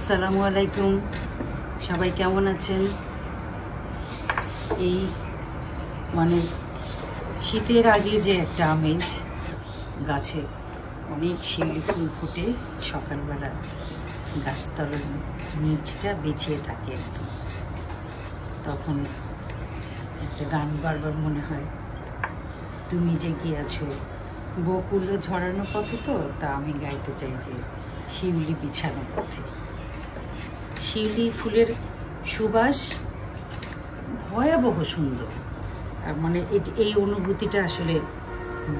আসসালামু আলাইকুম, সবাই কেমন আছেন? এই মানে শীতের আগে যে একটা আমেজ, গাছে অনেক শিউলি ফুল ফুটে, সকালবেলা গাছতলার নিচটা বেঁচিয়ে থাকে একদম। তখন একটা গান বারবার মনে হয়, তুমি যে গিয়েছো বকুল ঝরানো পথে, তো তা আমি গাইতে চাই যে শিউলি বিছানো পথে। শিউলি ফুলের সুবাস ভয়াবহ সুন্দর। আর মানে এই অনুভূতিটা আসলে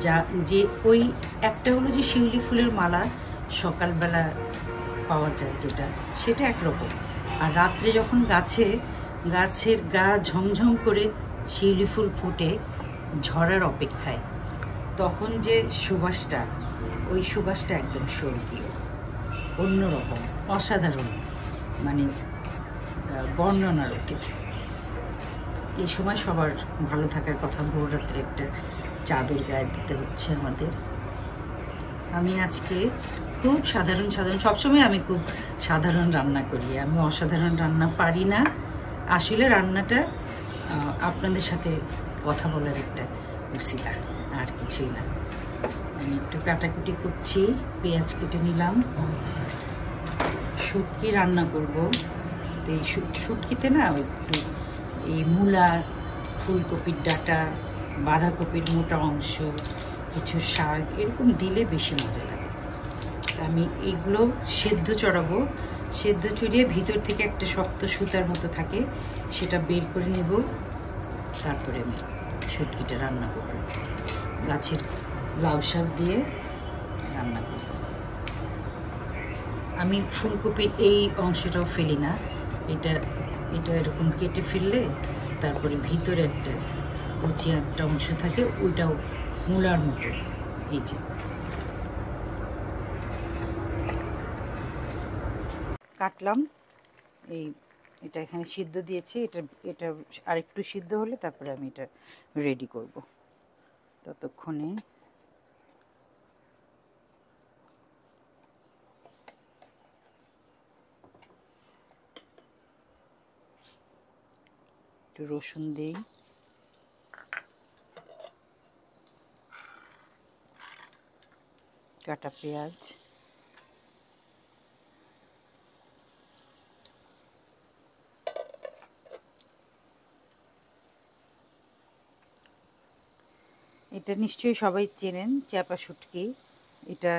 যা যে ওই একটা হলো যে শিউলি ফুলের মালা সকালবেলা পাওয়া যায়, সেটা একরকম। আর রাত্রে যখন গাছের গা ঝমঝম করে শিউলি ফুল ফুটে ঝরার অপেক্ষায়, তখন যে সুবাসটা, ওই সুবাসটা একদম স্বর্গীয়, অন্যরকম, অসাধারণ, মানে বর্ণনার অতীত। এই সময় সবার ভালো থাকার কথা। ভোর রাত্রে একটা চাদর গায়ে দিতে হচ্ছে আমাদের। আমি আজকে খুব সাধারণ সবসময় আমি খুব সাধারণ রান্না করি, আমি অসাধারণ রান্না পারি না। আসলে রান্নাটা আপনাদের সাথে কথা বলার একটা উসিলা, আর কিছুই না। আমি একটু কাটাকুটি করছি, পেঁয়াজ কেটে নিলাম, শুটকি রান্না করব। তো এই শুটকিতে না একটু এই মূলা, ফুলকপির ডাঁটা, বাঁধাকপির মোটা অংশ, কিছু শাক এরকম দিলে বেশি মজা লাগে। আমি এগুলো সেদ্ধ চড়াবো, সেদ্ধ চড়িয়ে ভিতর থেকে একটা শক্ত সুতার মতো থাকে, সেটা বের করে নেব। তারপরে আমি শুটকিটা রান্না করব, গাছের লাউ শাক দিয়ে রান্না করব। আমি ফুলকপির এই অংশটাও ফেলি না, এটা এরকম কেটে ফেললে তারপরে ভিতরে একটা কুচি একটা অংশ থাকে, ওইটাও মূলার মতো। এই যে কাটলাম, এটা এখানে সিদ্ধ দিয়েছি, এটা আরেকটু সিদ্ধ হলে তারপরে আমি এটা রেডি করব। ততক্ষণে একটু রসুন দিই, কাটা পেঁয়াজ, এটা নিশ্চয়ই সবাই চেনেন, চাপা শুটকি। এটা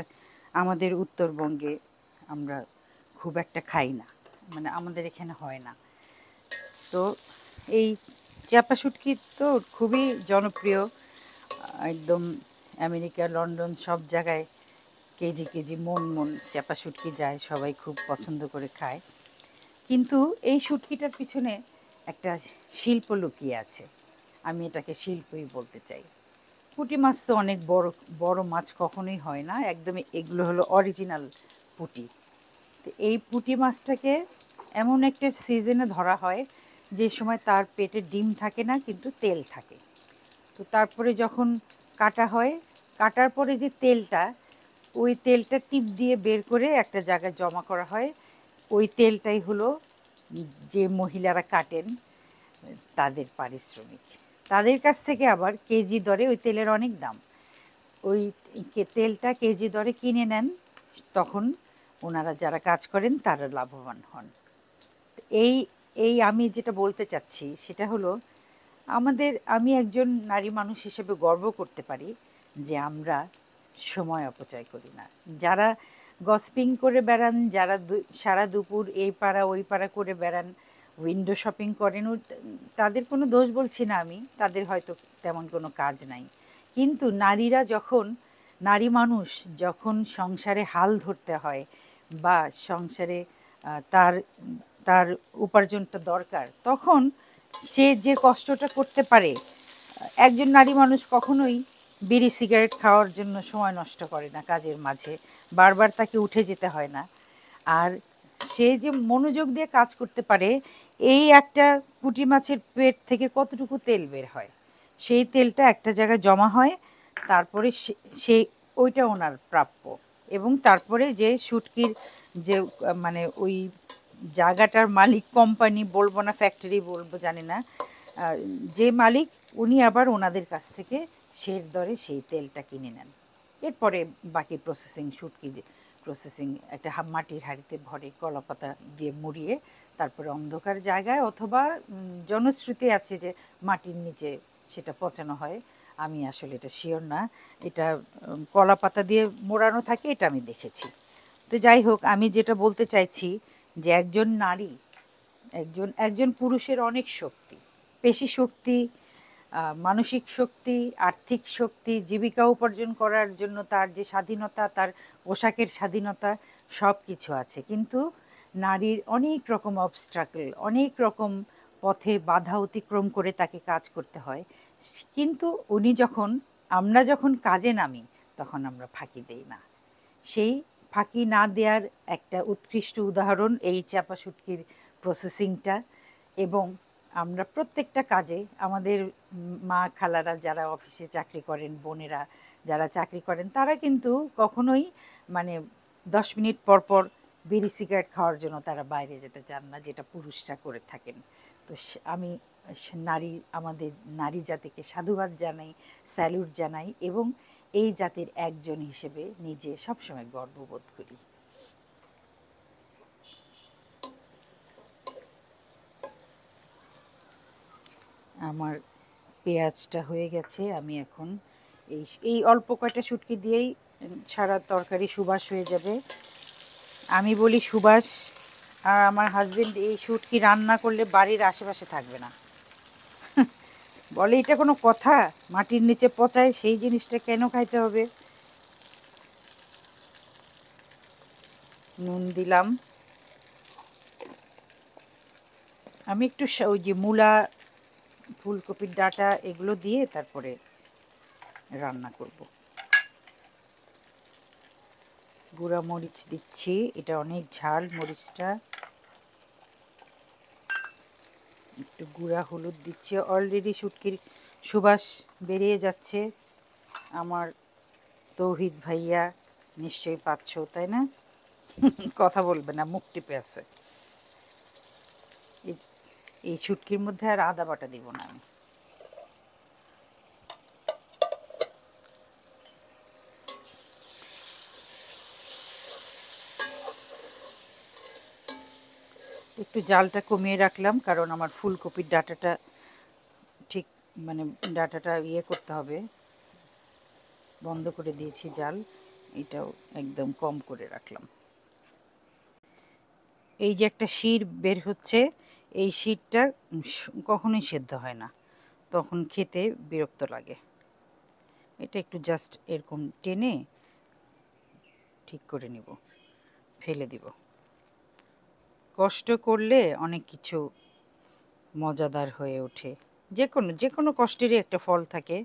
আমাদের উত্তরবঙ্গে আমরা খুব একটা খাই না, মানে আমাদের এখানে হয় না। তো এই চাপা শুটকি তো খুবই জনপ্রিয়, একদম আমেরিকা, লন্ডন সব জায়গায় কেজি মন চাপা শুটকি যায়, সবাই খুব পছন্দ করে খায়। কিন্তু এই শুটকিটার পিছনে একটা শিল্প লুকিয়ে আছে, আমি এটাকে শিল্পই বলতে চাই। পুঁটি মাছ তো অনেক বড় বড় মাছ কখনোই হয় না, একদমই এগুলো হলো অরিজিনাল পুঁটি। তো এই পুঁটি মাছটাকে এমন একটা সিজনে ধরা হয় যে সময় তার পেটে ডিম থাকে না, কিন্তু তেল থাকে। তো তারপরে যখন কাটা হয়, কাটার পরে যে তেলটা, ওই তেলটা টিপ দিয়ে বের করে একটা জায়গায় জমা করা হয়। ওই তেলটাই হলো যে মহিলারা কাটেন তাদের পারিশ্রমিক। তাদের কাছ থেকে আবার কেজি দরে, ওই তেলের অনেক দাম, ওই তেলটা কেজি দরে কিনে নেন, তখন ওনারা যারা কাজ করেন তারা লাভবান হন। এই আমি যেটা বলতে চাচ্ছি সেটা হলো, আমি একজন নারী মানুষ হিসেবে গর্ব করতে পারি যে আমরা সময় অপচয় করি না। যারা গসপিং করে বেড়ান, যারা সারা দুপুর এই পাড়া ওই পাড়া করে বেড়ান, উইন্ডো শপিং করেন, তাদের কোনো দোষ বলছি না আমি, তাদের হয়তো তেমন কোনো কাজ নাই। কিন্তু নারী মানুষ যখন সংসারে হাল ধরতে হয় বা সংসারে তার তার উপার্জনটা দরকার, তখন সে যে কষ্টটা করতে পারে, একজন নারী মানুষ কখনোই বিড়ি সিগারেট খাওয়ার জন্য সময় নষ্ট করে না কাজের মাঝে, বারবার তাকে উঠে যেতে হয় না। আর সে যে মনোযোগ দিয়ে কাজ করতে পারে, এই একটা পুঁটি মাছের পেট থেকে কতটুকু তেল বের হয়, সেই তেলটা একটা জায়গায় জমা হয়, তারপরে সেই ওইটা ওনার প্রাপ্য। এবং তারপরে যে শুটকির যে মানে ওই জায়গাটার মালিক, কোম্পানি বলবো না, ফ্যাক্টরি বলবো জানি না, যে মালিক উনি আবার ওনাদের কাছ থেকে শের দরে সেই তেলটা কিনে নেন। এরপরে বাকি প্রসেসিং, শুটকি প্রসেসিং একটা মাটির হাঁড়িতে ভরে কলাপাতা দিয়ে মুড়িয়ে তারপরে অন্ধকার জায়গায়, অথবা জনশ্রুতি আছে যে মাটির নিচে সেটা পচানো হয়। আমি আসলে এটা শিওর না, এটা কলাপাতা দিয়ে মোড়ানো থাকে, এটা আমি দেখেছি। তো যাই হোক, আমি যেটা বলতে চাইছি যে একজন নারী, একজন পুরুষের অনেক শক্তি, পেশি শক্তি, মানসিক শক্তি, আর্থিক শক্তি, জীবিকা উপার্জন করার জন্য তার যে স্বাধীনতা, তার পোশাকের স্বাধীনতা, সব কিছু আছে। কিন্তু নারীর অনেক রকম অবস্ট্রাকল, অনেক রকম পথে বাধা অতিক্রম করে তাকে কাজ করতে হয়। কিন্তু আমরা যখন কাজে নামি তখন আমরা ফাঁকি দেই না। সেই ফাঁকি না দেওয়ার একটা উৎকৃষ্ট উদাহরণ এই চাপা শুটকির প্রসেসিংটা। এবং আমরা প্রত্যেকটা কাজে আমাদের মা খালারা যারা অফিসে চাকরি করেন, বোনেরা যারা চাকরি করেন, তারা কিন্তু কখনোই মানে 10 মিনিট পর পর বিড়ি সিগারেট খাওয়ার জন্য তারা বাইরে যেতে চান না, যেটা পুরুষরা করে থাকেন। তো আমি আমাদের নারী জাতিকে সাধুবাদ জানাই, স্যালুট জানাই, এবং এই জাতির একজন হিসেবে নিজে সবসময় গর্ববোধ করি। আমার পেঁয়াজটা হয়ে গেছে, আমি এখন এই অল্প কয়টা শুটকি দিয়েই সারা তরকারি সুবাস হয়ে যাবে। আমি বলি সুবাস, আর আমার হাজবেন্ড এই শুটকি রান্না করলে বাড়ির আশেপাশে থাকবে না। বলে এটা কোনো কথা, মাটির নিচে পচায় সেই জিনিসটা কেন খাইতে হবে। নুন দিলাম, আমি একটু ওই যে মূলা, ফুলকপির ডাঁটা এগুলো দিয়ে তারপরে রান্না করব। গুঁড়া মরিচ দিচ্ছি, এটা অনেক ঝাল মরিচটা। একটু গুঁড়া হলুদ দিচ্ছি। অলরেডি শুটকির সুবাস বেরিয়ে যাচ্ছে। আমার তৌহিদ ভাইয়া নিশ্চয়ই পাচ্ছ, তাই না? কথা বলবে না, মুখ টিপে আছে। এই শুটকির মধ্যে আর আদা বাটা দিব না আমি। একটু জালটা কমিয়ে রাখলাম, কারণ আমার ফুলকপির ডাঁটাটা ঠিক মানে ডাঁটাটা করতে হবে। বন্ধ করে দিয়েছি জাল, এটাও একদম কম করে রাখলাম। এই যে একটা শির বের হচ্ছে, এই শিরটা কখনোই সেদ্ধ হয় না, তখন খেতে বিরক্ত লাগে। এটা একটু জাস্ট এরকম টেনে ঠিক করে নিব, ফেলে দিব। কষ্ট করলে অনেক কিছু মজাদার হয়ে ওঠে। যে কোনো কষ্টেরই একটা ফল থাকে।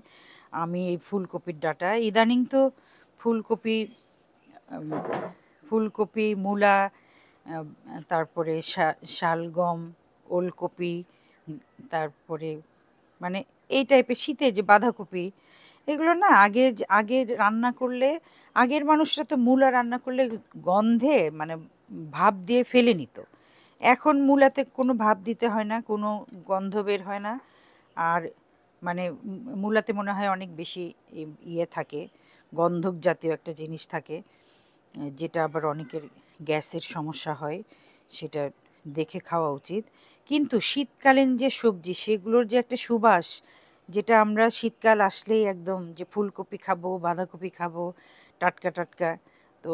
আমি এই ফুলকপির ডাঁটা, ইদানিং তো ফুলকপি, মূলা, তারপরে শালগম, ওলকপি, তারপরে মানে এই টাইপের শীতে যে বাঁধাকপি, এগুলো না আগে রান্না করলে, আগের মানুষরা তো মূলা রান্না করলে গন্ধে মানে ভাপ দিয়ে ফেলে নিত। এখন মূলাতে কোনো ভাপ দিতে হয় না, কোনো গন্ধ বের হয় না। আর মানে মূলাতে মনে হয় অনেক বেশি থাকে, গন্ধক জাতীয় একটা জিনিস থাকে, যেটা আবার অনেকের গ্যাসের সমস্যা হয়, সেটা দেখে খাওয়া উচিত। কিন্তু শীতকালীন যে সবজি, সেগুলোর যে একটা সুবাস, যেটা আমরা শীতকাল আসলেই একদম যে ফুলকপি খাবো, বাঁধাকপি খাবো টাটকা টাটকা, তো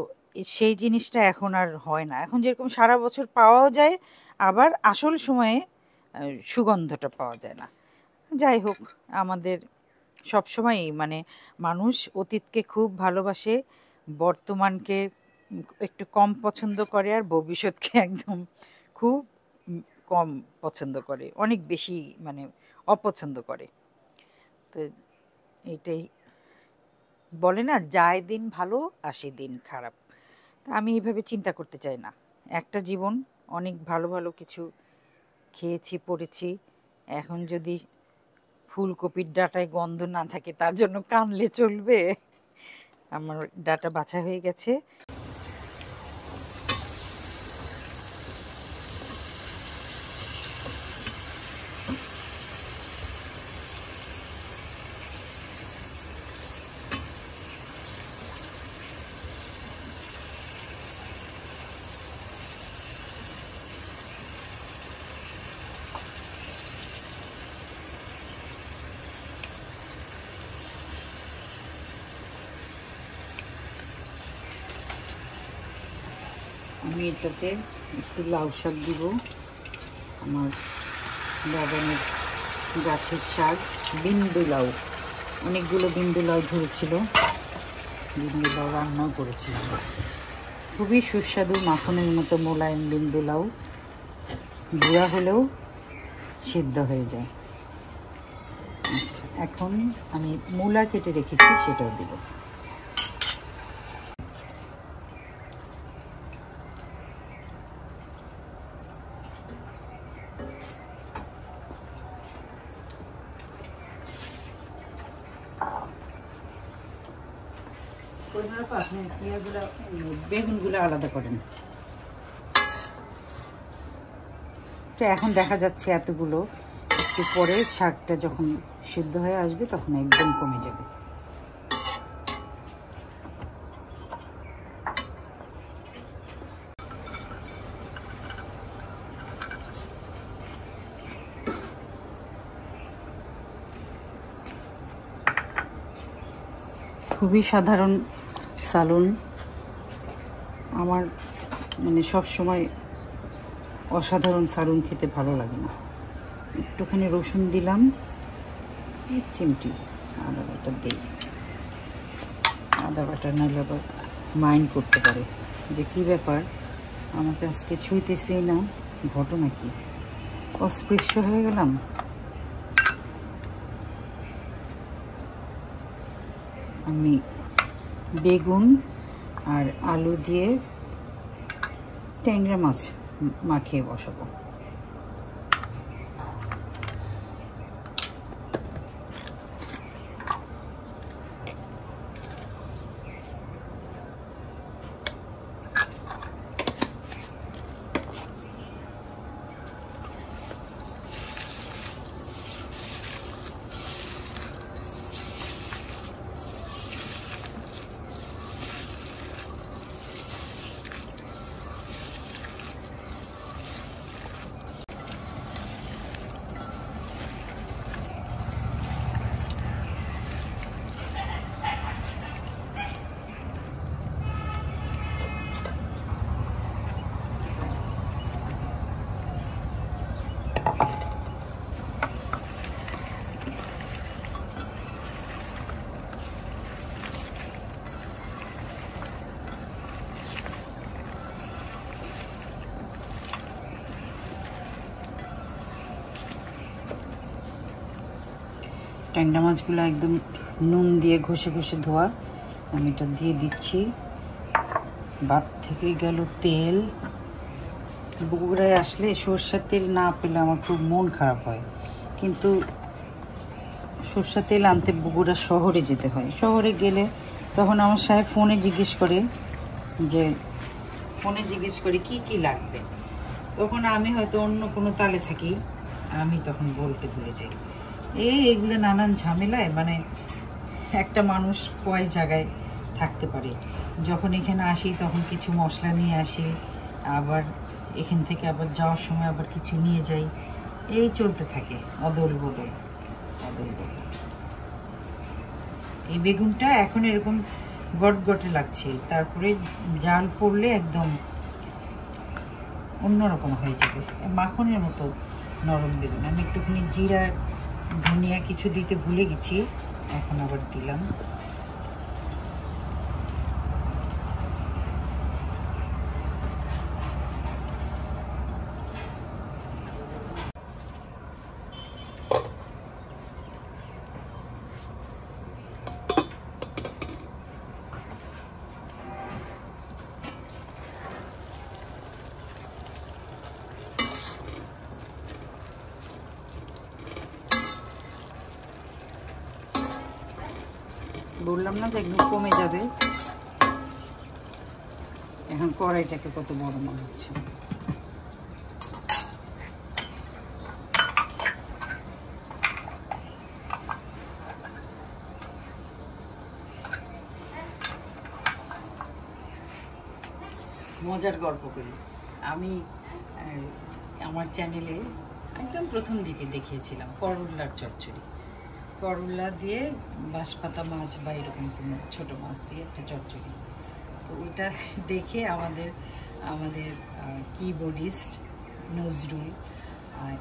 সেই জিনিসটা এখন আর হয় না। এখন যেরকম সারা বছর পাওয়াও যায়, আবার আসল সময়ে সুগন্ধটা পাওয়া যায় না। যাই হোক, আমাদের সবসময়ই মানে মানুষ অতীতকে খুব ভালোবাসে, বর্তমানকে একটু কম পছন্দ করে, আর ভবিষ্যৎকে একদম খুব কম পছন্দ করে, অনেক বেশি মানে অপছন্দ করে। তো এইটাই বলে না, যায় দিন ভালো আসে দিন খারাপ। তা আমি এইভাবে চিন্তা করতে চাই না। একটা জীবন, অনেক ভালো ভালো কিছু খেয়েছি, পড়েছি। এখন যদি ফুলকপির ডাঁটায় গন্ধ না থাকে তার জন্য কানলে চলবে? আমার ডাঁটা বাছা হয়ে গেছে। আমি এটাতে একটু লাউ শাক দিব, আমার বাগানের গাছের শাক, বিন্দু লাউ, অনেকগুলো বিন্দু লাউ ধরেছিল, বিন্দু লাউ রান্নাও করেছিলাম। খুবই সুস্বাদু মাখনের মতো মোলায়েম বিন্দু লাউ, বুড়া হলেও সিদ্ধ হয়ে যায়। আচ্ছা, এখন আমি মূলা কেটে রেখেছি সেটাও দিব। বেগুনগুলো আলাদা করেন। তো এখন দেখা যাচ্ছে এতগুলো, একটু পরে শাকটা যখন সিদ্ধ হয়ে আসবে তখন একদম কমে যাবে। খুবই সাধারণ সালুন, আমার মানে সব সময় অসাধারণ সালুন খেতে ভালো লাগে না। একটুখানি রসুন দিলাম, এক চিমটি আদা বাটা দিই। আদা বাটা নাহলে আবার মাইন্ড করতে পারে যে কী ব্যাপার, আমাকে আজকে ছুঁইতেছি না, ঘটনা কি, অস্পৃশ্য হয়ে গেলাম। আমি বেগুন আর আলু দিয়ে ট্যাংরা মাছ মাখিয়ে বসাবো। ট্যাংরা মাছগুলো একদম নুন দিয়ে ঘষে ঘষে ধোয়া, আমি এটা দিয়ে দিচ্ছি। বাদ থেকে গেল তেল। বগুড়ায় আসলে সরষের তেল না পেলে আমার খুব মন খারাপ হয়, কিন্তু সরষের তেল আনতে বগুড়া শহরে যেতে হয়। শহরে গেলে তখন আমার সাহেব ফোনে জিজ্ঞেস করে কি কি লাগবে, তখন আমি হয়তো অন্য কোনো তালে থাকি, আমি তখন বলতে ভুলে যাই। এগুলো নানান ঝামেলায়, মানে একটা মানুষ কয় জায়গায় থাকতে পারে। যখন এখানে আসি তখন কিছু মশলা নিয়ে আসি, আবার এখান থেকে আবার যাওয়ার সময় আবার কিছু নিয়ে যাই, এই চলতে থাকে অদল বদল। এই বেগুনটা এখন এরকম গটগটে লাগছে, তারপরে জাল পড়লে একদম অন্যরকম হয়ে যাবে, মাখনের মতো নরম বেগুন। আমি একটুখানি জিরা ধনিয়া কিছু দিতে ভুলে গেছি, এখন আবার দিলাম। বললাম না যে একদম কমে যাবে। এখন কড়াইটাকে কত বড় মনে হচ্ছে। মজার গল্প করি, আমি আমার চ্যানেলে একদম প্রথম দিকে দেখিয়েছিলাম করল্লার চচ্চড়ি। করল্লা দিয়ে বাঁশপাতা মাছ বা এরকম কোনো ছোটো মাছ দিয়ে একটা চচ্চড়ি। তো ওইটা দেখে আমাদের আমাদের কিবোর্ডিস্ট নজরুল। আর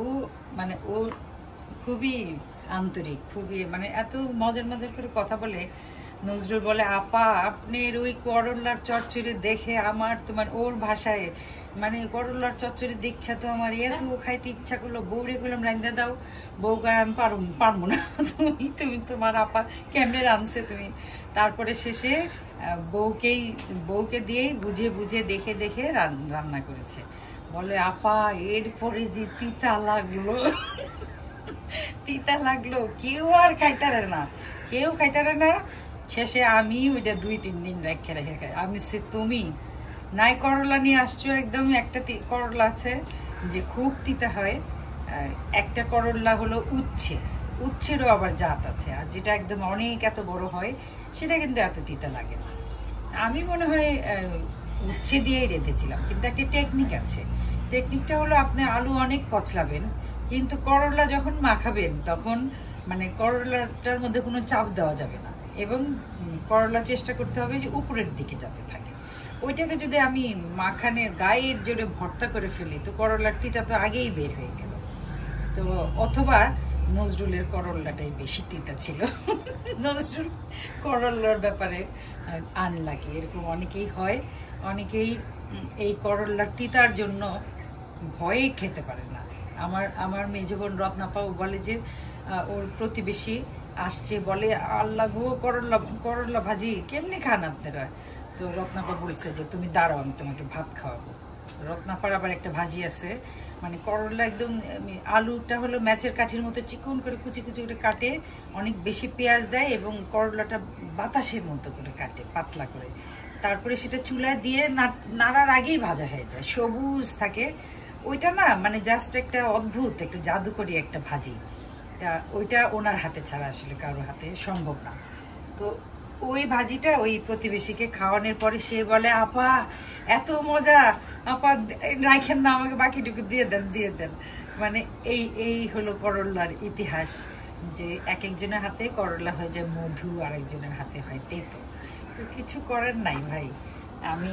ও মানে ও খুবই আন্তরিক, খুবই মানে এত মজার মজার করে কথা বলে। নজরুল বলে, আপা আপনার ওই করলার চচ্চড়ি দেখে আমার তোমার ওর ভাষায় মানে করলার চচ্চড়ি দেখে তো আমার এত খাইতে ইচ্ছা করলো, বউরে করলাম রান্দা দাও। বউ গায়ে আমি পারবো না, তুমি তোমার আপা কেমনে রাঁধছে তুমি। তারপরে শেষে বউকে দিয়েই বুঝে দেখে দেখে রান্না করেছে। বলে, আপা এরপরে যে তিতা লাগলো কেউ আর খাইতারে না। শেষে আমি ওইটা 2-3 দিন রেখে খাই। আমি সে তুমি নাই করলা নিয়ে আসছো, একদম একটা করলা আছে যে খুব তিতা হয়, একটা করলা হলো উচ্ছেরও আবার জাত আছে, আর যেটা একদম অনেক এত বড় হয় সেটা কিন্তু এত তিতা লাগে না। আমি মনে হয় উচ্ছে দিয়েই রেঁধেছিলাম, কিন্তু একটা টেকনিক আছে। টেকনিকটা হলো আপনি আলু অনেক কচলাবেন, কিন্তু করলা যখন মাখাবেন তখন মানে করলাটার মধ্যে কোনো চাপ দেওয়া যাবে না, এবং করলা চেষ্টা করতে হবে যে উপরের দিকে যাতে থাকে। ওইটাকে যদি আমি মাখানের গায়ের জোরে ভর্তা করে ফেলি তো করলার তিতা তো আগেই বের হয়ে গেল। তো অথবা নজরুলের করলাটাই বেশি তিতা ছিল। নজরুল করলার ব্যাপারে আনলাকি, এরকম অনেকেই হয়। অনেকেই এই করলার তিতার জন্য ভয়ে খেতে পারে না। আমার মেজ বোন রত্নাপাও বলে যে ওর প্রতিবেশী আসছে, বলে আল্লাহ গো করলা ভাজি কেমনি খান আপনারা। তো রত্নাপা বলছে যে তুমি দাঁড়াও, আমি তোমাকে ভাত খাওয়াবো। রত্নাপার আবার একটা ভাজি আছে, মানে করলা একদম আলুটা হলো ম্যাচের কাঠির মতো চিকন করে কুচি করে কাটে, অনেক বেশি পেঁয়াজ দেয় এবং করলাটা বাতাসের মতো করে কাটে পাতলা করে। তারপরে সেটা চুলায় দিয়ে নাড়ার আগেই ভাজা হয়ে যায়, সবুজ থাকে। ওইটা না মানে জাস্ট একটা অদ্ভুত একটা জাদুকরী একটা ভাজি। ওইটা ওনার হাতে ছাড়া আসলে কারোর হাতে সম্ভব না। তো ওই ভাজিটা ওই প্রতিবেশীকে খাওয়ানোর পরে সে বলে, আপা এত মজা, আপা রাখেন না, আমাকে বাকিটুকু দিয়ে দেন। মানে এই হলো করলার ইতিহাস, যে এক একজনের হাতে করলা হয়ে যায় মধু, আর একজনের হাতে হয় তেতো। তো কিছু করার নাই ভাই, আমি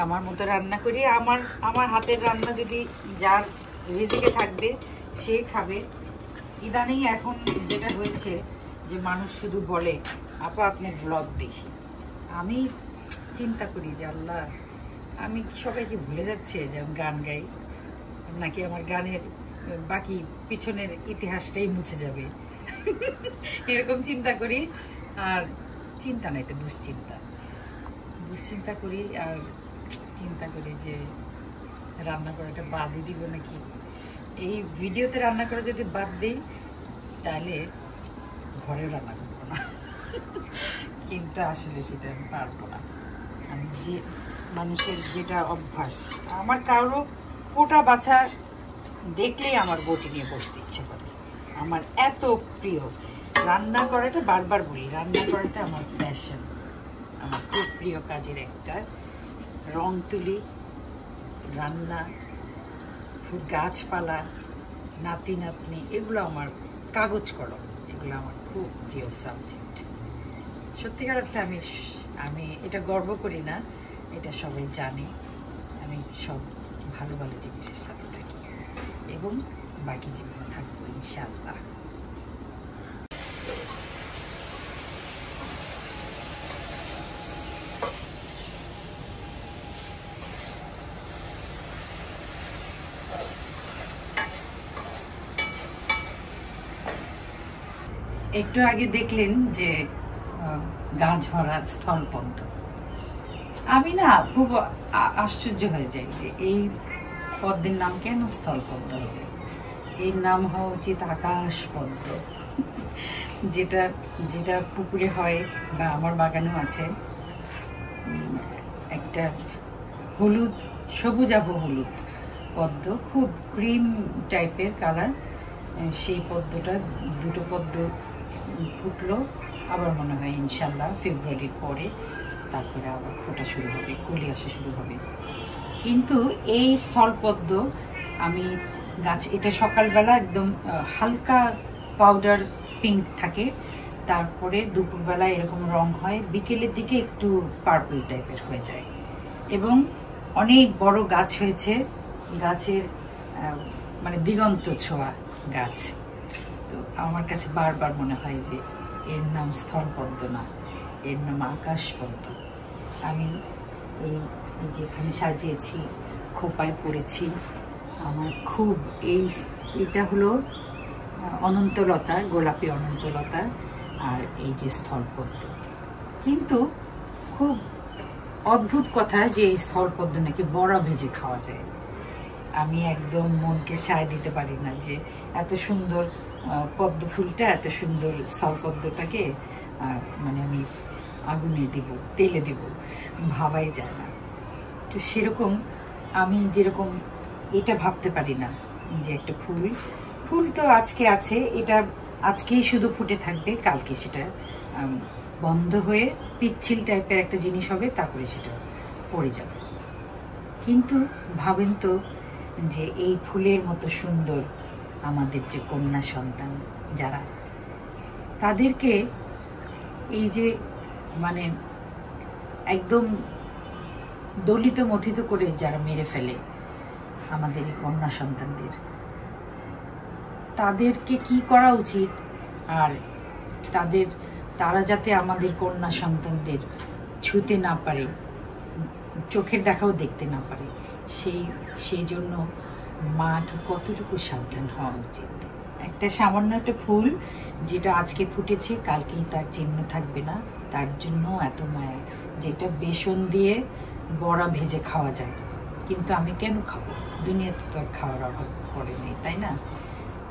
আমার মতো রান্না করি। আমার হাতের রান্না যদি যার রিজিকে থাকবে সে খাবে। ইদানিং এখন যেটা হয়েছে যে মানুষ শুধু বলে, আপা আপনার ব্লগ দেখি। আমি চিন্তা করি যে আল্লাহ, আমি সবাইকে ভুলে যাচ্ছে যে আমি গান গাই, নাকি আমার গানের বাকি পিছনের ইতিহাসটাই মুছে যাবে। এরকম চিন্তা করি। আর চিন্তা না, এটা দুশ্চিন্তা করি। আর চিন্তা করি যে রান্না করাটা বাদই দিব নাকি। এই ভিডিওতে রান্না করা যদি বাদ দিই তাহলে ঘরেও রান্না করবো না। কিন্তু আসলে সেটা আমি পারবো না। আমি যে মানুষের যেটা অভ্যাস, আমার কারো কোটা বাছা দেখলেই আমার বটি নিয়ে বসতে ইচ্ছে করে। আমার এত প্রিয় রান্না করাটা, বারবার বলি রান্না করাটা আমার প্যাশন, আমার খুব প্রিয় কাজের একটা। রং তুলি, রান্না, গাছপালা, নাতি নাতনি, এগুলো আমার কাগজ কলম, এগুলো আমার খুব প্রিয় সাবজেক্ট। সত্যিকার অর্থে আমি এটা গর্ব করি না, এটা সবাই জানে। আমি সব ভালো ভালো জিনিসের সাথে থাকি এবং বাকি জীবনে থাকবো ইনশাআল্লাহ। একটু আগে দেখলেন যে গাছ ভরা স্থলপদ্ম। আমি না খুব আশ্চর্য হয়ে যাই যে এই পদ্মের নাম কেন স্থলপদ্ম হবে। এর নাম হওয়া উচিত আকাশ পদ্ম, যেটা পুকুরে হয় বা আমার বাগানেও আছে। একটা হলুদ, সবুজাভ হলুদ পদ্ম, খুব ক্রিম টাইপের কালার। সেই পদ্মটা, দুটো পদ্ম ফুটলো, আবার মনে হয় ইনশাল্লাহ ফেব্রুয়ারির পরে তারপরে আবার ফোটা শুরু হবে, কলি আসা শুরু হবে। কিন্তু এই স্থলপদ্ম আমি গাছ, এটা সকালবেলা একদম হালকা পাউডার পিঙ্ক থাকে, তারপরে দুপুরবেলা এরকম রং হয়, বিকেলের দিকে একটু পার্পল টাইপের হয়ে যায়। এবং অনেক বড় গাছ হয়েছে, গাছের মানে দিগন্ত ছোঁয়া গাছ। তো আমার কাছে বারবার মনে হয় যে এর নাম স্থলপদ্ম না, এর নাম আকাশপদ্ম। আমি এই যেখানে সাজিয়েছি, খোপায় পড়েছি, আমার খুব এটা হলো অনন্তলতা, গোলাপি অনন্তলতা, আর এই যে স্থলপদ্ম। কিন্তু খুব অদ্ভুত কথা যে এই স্থলপদ্ম নাকি বড়া ভেজে খাওয়া যায়। আমি একদম মনকে সায় দিতে পারি না যে এত সুন্দর পদ্ম ফুলটা, এত সুন্দর স্থলপদ্মটাকে মানে আমি আগুনে দিব, তেলে দিব, ভাবাই যায় না। তো সেরকম আমি যেরকম এটা ভাবতে পারি না যে একটা ফুল তো আজকে আছে, এটা আজকেই শুধু ফুটে থাকবে, কালকে সেটা বন্ধ হয়ে পিচ্ছিল টাইপের একটা জিনিস হবে, তারপরে সেটা পড়ে যাবে। কিন্তু ভাবেন তো যে এই ফুলের মতো সুন্দর আমাদের যে কন্যা সন্তান যারা, তাদেরকে এই যে মানে একদম দলিত মথিত করে যারা মেরে ফেলে আমাদের এই কন্যা সন্তানদের, তাদেরকে কি করা উচিত? আর তারা যাতে আমাদের কন্যা সন্তানদের ছুঁতে না পারে, চোখের দেখাও দেখতে না পারে, সেই জন্য মাকে কতটুকু সাবধান হওয়া উচিত। একটা সামান্য একটা ফুল যেটা আজকে ফুটেছে, কালকেই তার চিহ্ন থাকবে না, তার জন্য এত মায়া। যেটা বেসন দিয়ে বড়া ভেজে খাওয়া যায়, কিন্তু আমি কেন খাবো? দুনিয়াতে তো আর খাওয়ার অভাব পড়ে নেই, তাই না?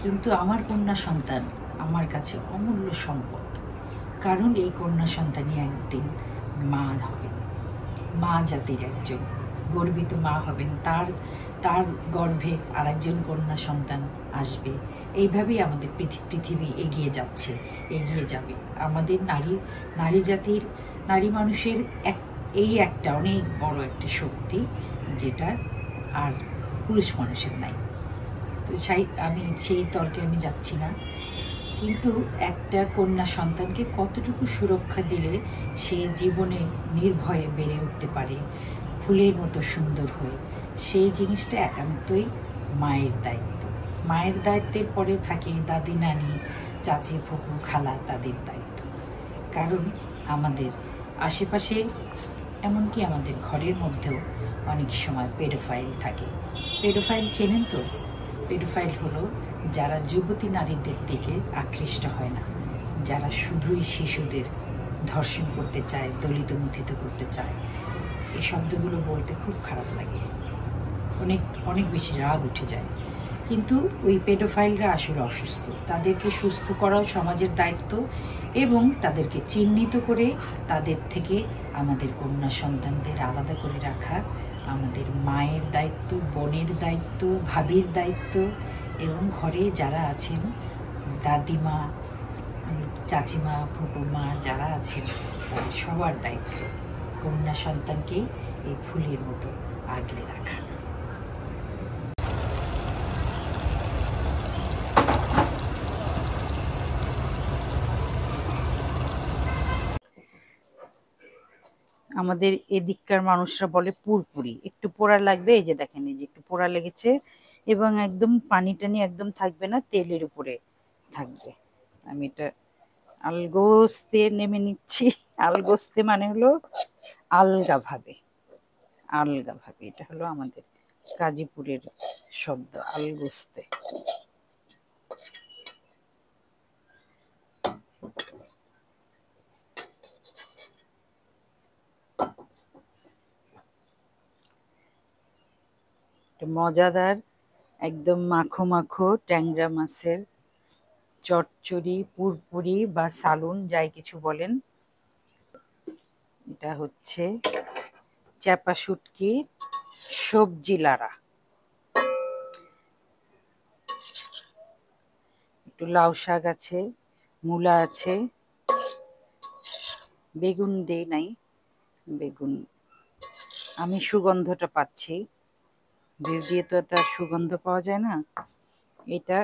কিন্তু আমার কন্যা সন্তান আমার কাছে অমূল্য সম্পদ, কারণ এই কন্যা সন্তানই একদিন মা হবে, মা জাতির একজন গর্বিত মা হবেন, তার গর্ভে আরেকজন কন্যা সন্তান আসবে। এইভাবেই আমাদের পৃথিবী এগিয়ে যাচ্ছে, এগিয়ে যাবে। আমাদের নারী জাতির, নারী মানুষের এই একটা অনেক বড় একটা শক্তি, যেটা আর পুরুষ মানুষের নাই। তো আমি সেই তর্কে আমি যাচ্ছি না, কিন্তু একটা কন্যা সন্তানকে কতটুকু সুরক্ষা দিলে সে জীবনে নির্ভয়ে বেড়ে উঠতে পারে ফুলের মতো সুন্দর হয়ে, সেই জিনিসটা একান্তই মায়ের দায়িত্ব। মায়ের দায়িত্বের পরে থাকে দাদি, নানি, চাচি, ফুপু, খালা, তাদের দায়িত্ব। কারণ আমাদের আশেপাশে, এমনকি আমাদের ঘরের মধ্যেও অনেক সময় পেডোফাইল থাকে। পেডোফাইল চেনেন তো? পেডোফাইল হলো যারা যুবতী নারীদের দিকে আকৃষ্ট হয় না, যারা শুধুই শিশুদের ধর্ষণ করতে চায়, দলিত মথিত করতে চায়। এই শব্দগুলো বলতে খুব খারাপ লাগে, অনেক বেশি রাগ উঠে যায়। কিন্তু ওই পেডোফাইলরা আসলে অসুস্থ, তাদেরকে সুস্থ করাও সমাজের দায়িত্ব, এবং তাদেরকে চিহ্নিত করে তাদের থেকে আমাদের কন্যা সন্তানদের আলাদা করে রাখা আমাদের মায়ের দায়িত্ব, বোনের দায়িত্ব, ভাবির দায়িত্ব, এবং ঘরে যারা আছেন দাদিমা, চাচিমা, ফুপুমা যারা আছেন, তাদের সবার দায়িত্ব কন্যা সন্তানকে এই ফুলের মতো আগলে রাখা। আমাদের এদিককার মানুষরা বলে পুরপুরি, একটু পোড়া লাগবে, এই যে দেখেন, এই যে একটু পোড়া লেগেছে, এবং একদম পানি টানি একদম থাকবে না, তেলের উপরে থাকবে। আমি এটা আলগোস্তে নেমে নিচ্ছি। আলগোস্তে মানে হলো আলগাভাবে, আলগাভাবে, এটা হলো আমাদের গাজীপুরের শব্দ, আলগোস্তে। মজাদার একদম মাখো মাখো ট্যাংরা মাছের চচ্চড়ি, পুরপুরি বা সালুন, যাই কিছু বলেন। এটা হচ্ছে চ্যাপা শুটকি সবজি লাড়া, একটু লাউ শাক আছে, মূলা আছে, বেগুন দেই নাই, বেগুন আমি সুগন্ধটা পাচ্ছি, বেল দিয়ে তো তার সুগন্ধ পাওয়া যায় না। এটা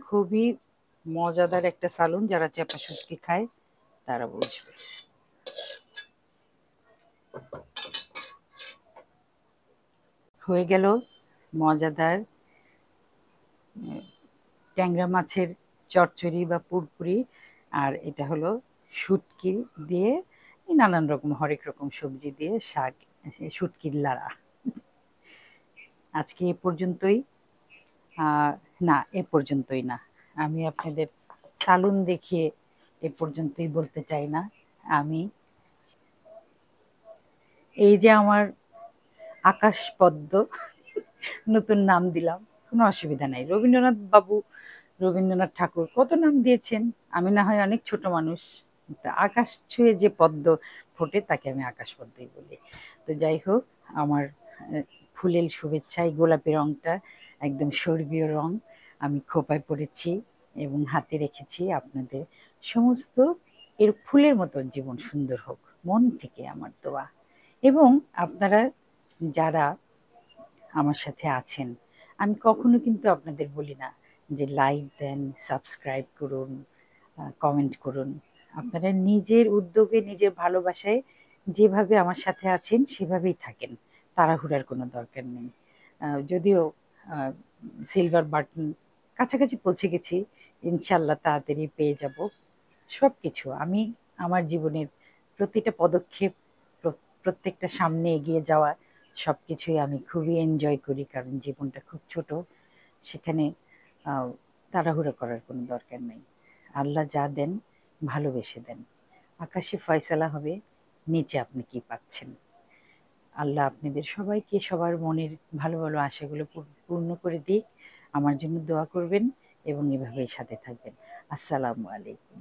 খুবই মজাদার একটা সালুন, যারা চ্যাপা শুটকি খায় তারা বুঝবে। হয়ে গেল মজাদার ট্যাংরা মাছের চচ্চড়ি বা পুরপুরি। আর এটা হলো শুটকি দিয়ে নানান রকম হরেক রকম সবজি দিয়ে শাক, শুটকির লাড়া। আজকে এ পর্যন্তই। না, এ পর্যন্তই না, আমি আপনাদের সালুন দেখিয়ে এ পর্যন্তই বলতে চাই না। আমি এই যে আমার আকাশ পদ্ম, নতুন নাম দিলাম, কোনো অসুবিধা নাই। রবীন্দ্রনাথ বাবু, রবীন্দ্রনাথ ঠাকুর কত নাম দিয়েছেন, আমি না হয় অনেক ছোট মানুষ, তা আকাশ ছুঁয়ে যে পদ্ম ফোটে তাকে আমি আকাশ পদ্মই বলি। তো যাই হোক, আমার ফুলেল শুভেচ্ছায় গোলাপি রংটা একদম স্বর্গীয় রং, আমি খোঁপায় পড়েছি এবং হাতে রেখেছি। আপনাদের সমস্ত এর ফুলের মতো জীবন সুন্দর হোক, মন থেকে আমার দোয়া। এবং আপনারা যারা আমার সাথে আছেন, আমি কখনো কিন্তু আপনাদের বলি না যে লাইক দেন, সাবস্ক্রাইব করুন, কমেন্ট করুন। আপনারা নিজের উদ্যোগে, নিজের ভালোবাসায় যেভাবে আমার সাথে আছেন সেভাবেই থাকেন, তাড়াহুড়ার কোনো দরকার নেই। যদিও সিলভার বাটন কাছাকাছি পৌঁছে গেছি, ইনশাল্লাহ তাড়াতাড়ি পেয়ে যাব। সব কিছু আমি আমার জীবনের প্রতিটা পদক্ষেপ, প্রত্যেকটা সামনে এগিয়ে যাওয়া, সব কিছুই আমি খুবই এনজয় করি, কারণ জীবনটা খুব ছোট। সেখানে তাড়াহুড়ো করার কোনো দরকার নেই। আল্লাহ যা দেন ভালোবেসে দেন। আকাশে ফয়সালা হবে, নিচে আপনি কি পাচ্ছেন। আল্লাহ আপনাদের সবাইকে সবার মনের ভালো ভালো আশাগুলো পূর্ণ করে দিক। আমার জন্য দোয়া করবেন এবং এভাবেই সাথে থাকবেন। আসসালামু আলাইকুম।